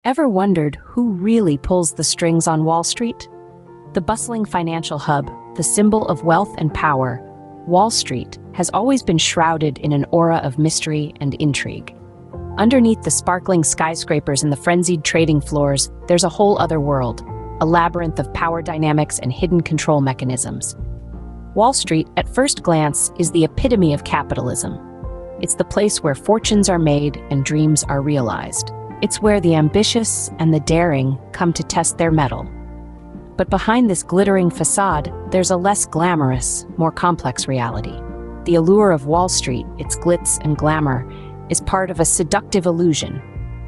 Ever wondered who really pulls the strings on Wall Street? The bustling financial hub, the symbol of wealth and power, Wall Street has always been shrouded in an aura of mystery and intrigue. Underneath the sparkling skyscrapers and the frenzied trading floors, there's a whole other world, a labyrinth of power dynamics and hidden control mechanisms. Wall Street, at first glance, is the epitome of capitalism. It's the place where fortunes are made and dreams are realized. It's where the ambitious and the daring come to test their mettle. But behind this glittering facade, there's a less glamorous, more complex reality. The allure of Wall Street, its glitz and glamour, is part of a seductive illusion,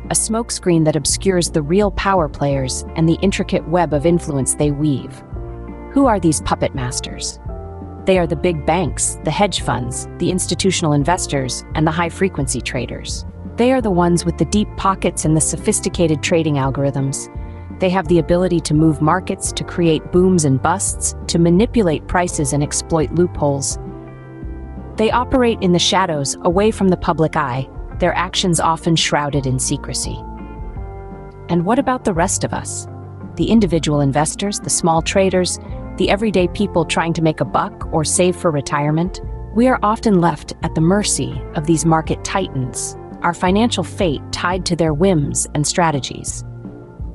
a smokescreen that obscures the real power players and the intricate web of influence they weave. Who are these puppet masters? They are the big banks, the hedge funds, the institutional investors, and the high-frequency traders. They are the ones with the deep pockets and the sophisticated trading algorithms. They have the ability to move markets, to create booms and busts, to manipulate prices and exploit loopholes. They operate in the shadows, away from the public eye, their actions often shrouded in secrecy. And what about the rest of us? The individual investors, the small traders, the everyday people trying to make a buck or save for retirement? We are often left at the mercy of these market titans, our financial fate tied to their whims and strategies.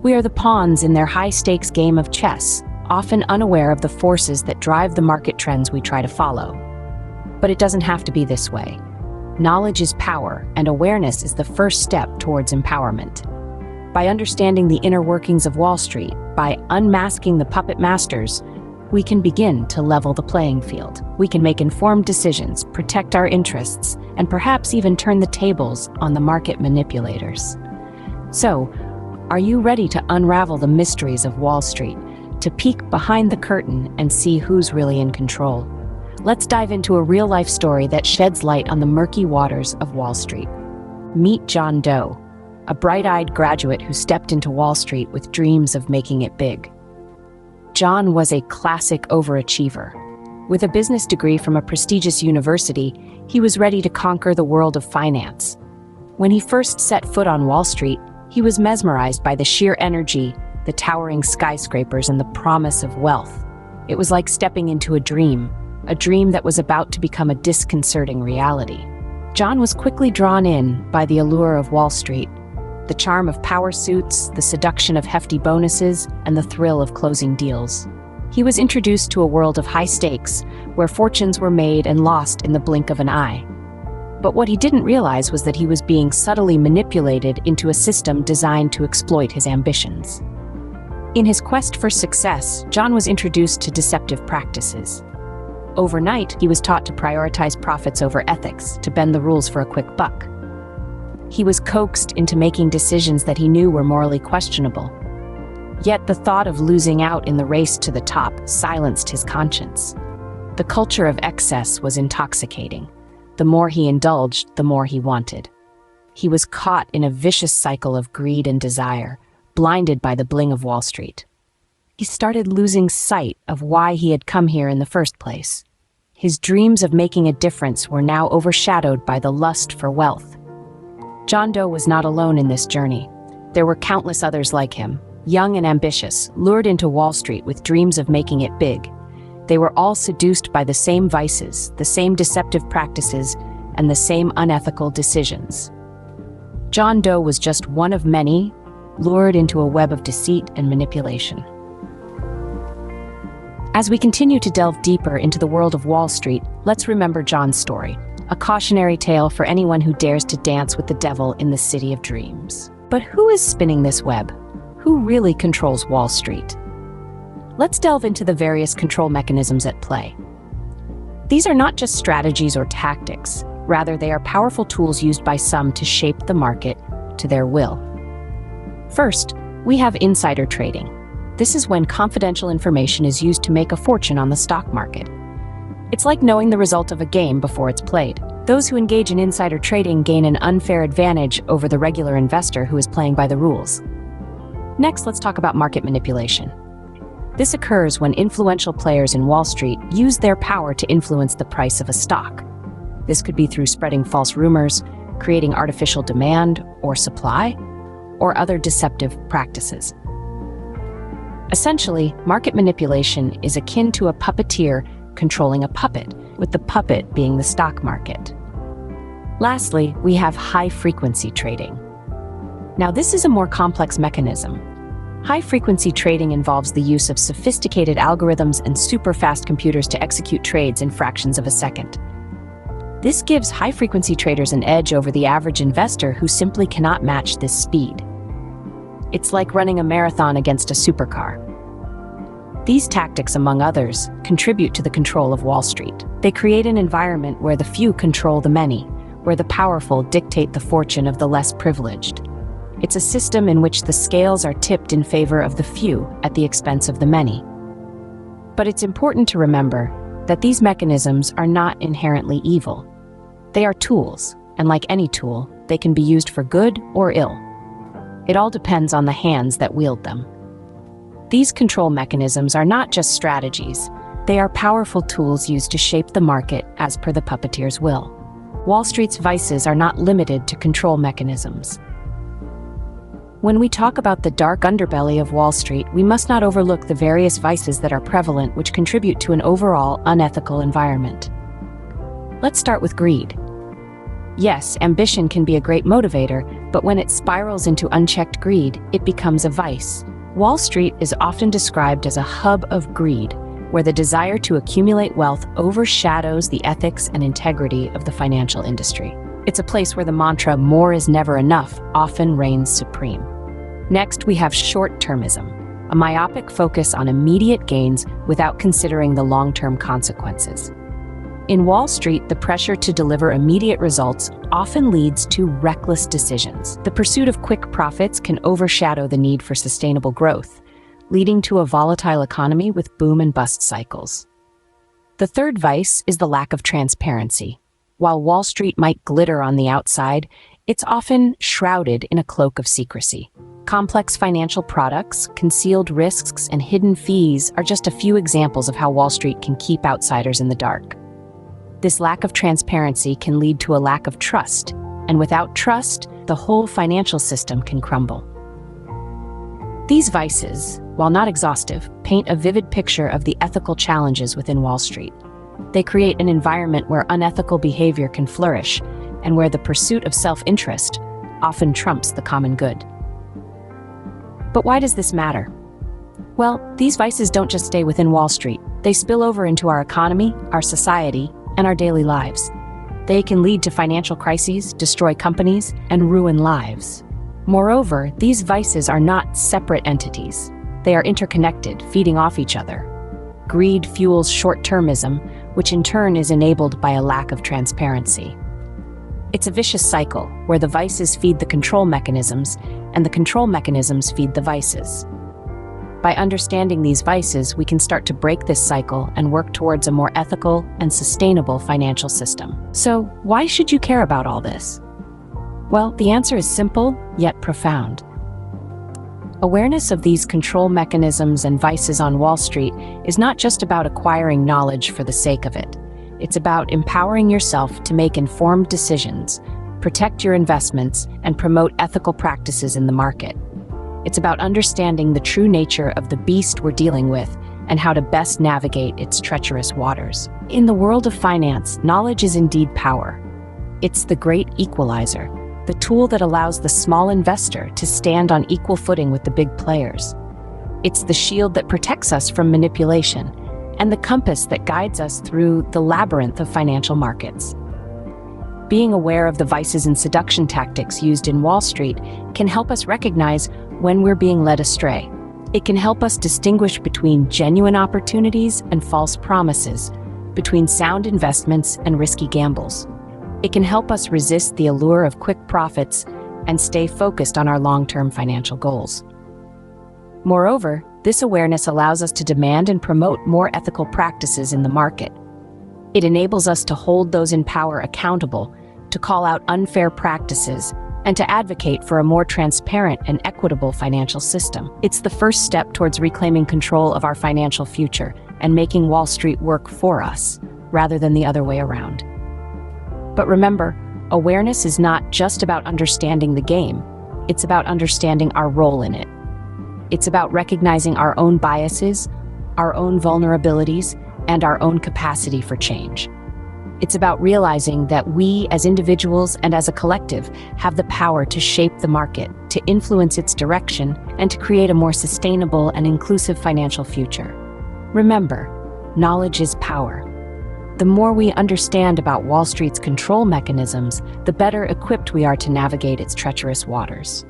We are the pawns in their high-stakes game of chess, often unaware of the forces that drive the market trends we try to follow. But it doesn't have to be this way. Knowledge is power, and awareness is the first step towards empowerment. By understanding the inner workings of Wall Street, by unmasking the puppet masters, we can begin to level the playing field. We can make informed decisions, protect our interests, and perhaps even turn the tables on the market manipulators. So, are you ready to unravel the mysteries of Wall Street, to peek behind the curtain and see who's really in control? Let's dive into a real-life story that sheds light on the murky waters of Wall Street. Meet John Doe, a bright-eyed graduate who stepped into Wall Street with dreams of making it big. John was a classic overachiever. With a business degree from a prestigious university, he was ready to conquer the world of finance. When he first set foot on Wall Street, he was mesmerized by the sheer energy, the towering skyscrapers, and the promise of wealth. It was like stepping into a dream that was about to become a disconcerting reality. John was quickly drawn in by the allure of Wall Street, the charm of power suits, the seduction of hefty bonuses, and the thrill of closing deals. He was introduced to a world of high stakes, where fortunes were made and lost in the blink of an eye. But what he didn't realize was that he was being subtly manipulated into a system designed to exploit his ambitions. In his quest for success, John was introduced to deceptive practices. Overnight, he was taught to prioritize profits over ethics, to bend the rules for a quick buck. He was coaxed into making decisions that he knew were morally questionable. Yet the thought of losing out in the race to the top silenced his conscience. The culture of excess was intoxicating. The more he indulged, the more he wanted. He was caught in a vicious cycle of greed and desire, blinded by the bling of Wall Street. He started losing sight of why he had come here in the first place. His dreams of making a difference were now overshadowed by the lust for wealth. John Doe was not alone in this journey. There were countless others like him, young and ambitious, lured into Wall Street with dreams of making it big. They were all seduced by the same vices, the same deceptive practices, and the same unethical decisions. John Doe was just one of many, lured into a web of deceit and manipulation. As we continue to delve deeper into the world of Wall Street, let's remember John's story, a cautionary tale for anyone who dares to dance with the devil in the city of dreams. But who is spinning this web? Who really controls Wall Street? Let's delve into the various control mechanisms at play. These are not just strategies or tactics. Rather, they are powerful tools used by some to shape the market to their will. First, we have insider trading. This is when confidential information is used to make a fortune on the stock market. It's like knowing the result of a game before it's played. Those who engage in insider trading gain an unfair advantage over the regular investor who is playing by the rules. Next, let's talk about market manipulation. This occurs when influential players in Wall Street use their power to influence the price of a stock. This could be through spreading false rumors, creating artificial demand or supply, or other deceptive practices. Essentially, market manipulation is akin to a puppeteer controlling a puppet, with the puppet being the stock market. Lastly, we have high-frequency trading. Now, this is a more complex mechanism. High-frequency trading involves the use of sophisticated algorithms and super-fast computers to execute trades in fractions of a second. This gives high-frequency traders an edge over the average investor who simply cannot match this speed. It's like running a marathon against a supercar. These tactics, among others, contribute to the control of Wall Street. They create an environment where the few control the many, where the powerful dictate the fortune of the less privileged. It's a system in which the scales are tipped in favor of the few at the expense of the many. But it's important to remember that these mechanisms are not inherently evil. They are tools, and like any tool, they can be used for good or ill. It all depends on the hands that wield them. These control mechanisms are not just strategies, they are powerful tools used to shape the market as per the puppeteer's will. Wall Street's vices are not limited to control mechanisms. When we talk about the dark underbelly of Wall Street, we must not overlook the various vices that are prevalent which contribute to an overall unethical environment. Let's start with greed. Yes, ambition can be a great motivator, but when it spirals into unchecked greed, it becomes a vice. Wall Street is often described as a hub of greed, where the desire to accumulate wealth overshadows the ethics and integrity of the financial industry. It's a place where the mantra "more is never enough" often reigns supreme. Next, we have short-termism, a myopic focus on immediate gains without considering the long-term consequences. In Wall Street, the pressure to deliver immediate results often leads to reckless decisions. The pursuit of quick profits can overshadow the need for sustainable growth, leading to a volatile economy with boom and bust cycles. The third vice is the lack of transparency. While Wall Street might glitter on the outside, it's often shrouded in a cloak of secrecy. Complex financial products, concealed risks, and hidden fees are just a few examples of how Wall Street can keep outsiders in the dark. This lack of transparency can lead to a lack of trust, and without trust, the whole financial system can crumble. These vices, while not exhaustive, paint a vivid picture of the ethical challenges within Wall Street. They create an environment where unethical behavior can flourish, and where the pursuit of self-interest often trumps the common good. But why does this matter? Well, these vices don't just stay within Wall Street. They spill over into our economy, our society, and our daily lives. They can lead to financial crises, destroy companies, and ruin lives. Moreover, these vices are not separate entities. They are interconnected, feeding off each other. Greed fuels short-termism, which in turn is enabled by a lack of transparency. It's a vicious cycle where the vices feed the control mechanisms, and the control mechanisms feed the vices. By understanding these vices, we can start to break this cycle and work towards a more ethical and sustainable financial system. So, why should you care about all this? Well, the answer is simple, yet profound. Awareness of these control mechanisms and vices on Wall Street is not just about acquiring knowledge for the sake of it. It's about empowering yourself to make informed decisions, protect your investments, and promote ethical practices in the market. It's about understanding the true nature of the beast we're dealing with and how to best navigate its treacherous waters. In the world of finance, knowledge is indeed power. It's the great equalizer, the tool that allows the small investor to stand on equal footing with the big players. It's the shield that protects us from manipulation and the compass that guides us through the labyrinth of financial markets. Being aware of the vices and seduction tactics used in Wall Street can help us recognize when we're being led astray. It can help us distinguish between genuine opportunities and false promises, between sound investments and risky gambles. It can help us resist the allure of quick profits and stay focused on our long-term financial goals. Moreover, this awareness allows us to demand and promote more ethical practices in the market. It enables us to hold those in power accountable, to call out unfair practices, and to advocate for a more transparent and equitable financial system. It's the first step towards reclaiming control of our financial future and making Wall Street work for us, rather than the other way around. But remember, awareness is not just about understanding the game. It's about understanding our role in it. It's about recognizing our own biases, our own vulnerabilities, and our own capacity for change. It's about realizing that we, as individuals and as a collective, have the power to shape the market, to influence its direction, and to create a more sustainable and inclusive financial future. Remember, knowledge is power. The more we understand about Wall Street's control mechanisms, the better equipped we are to navigate its treacherous waters.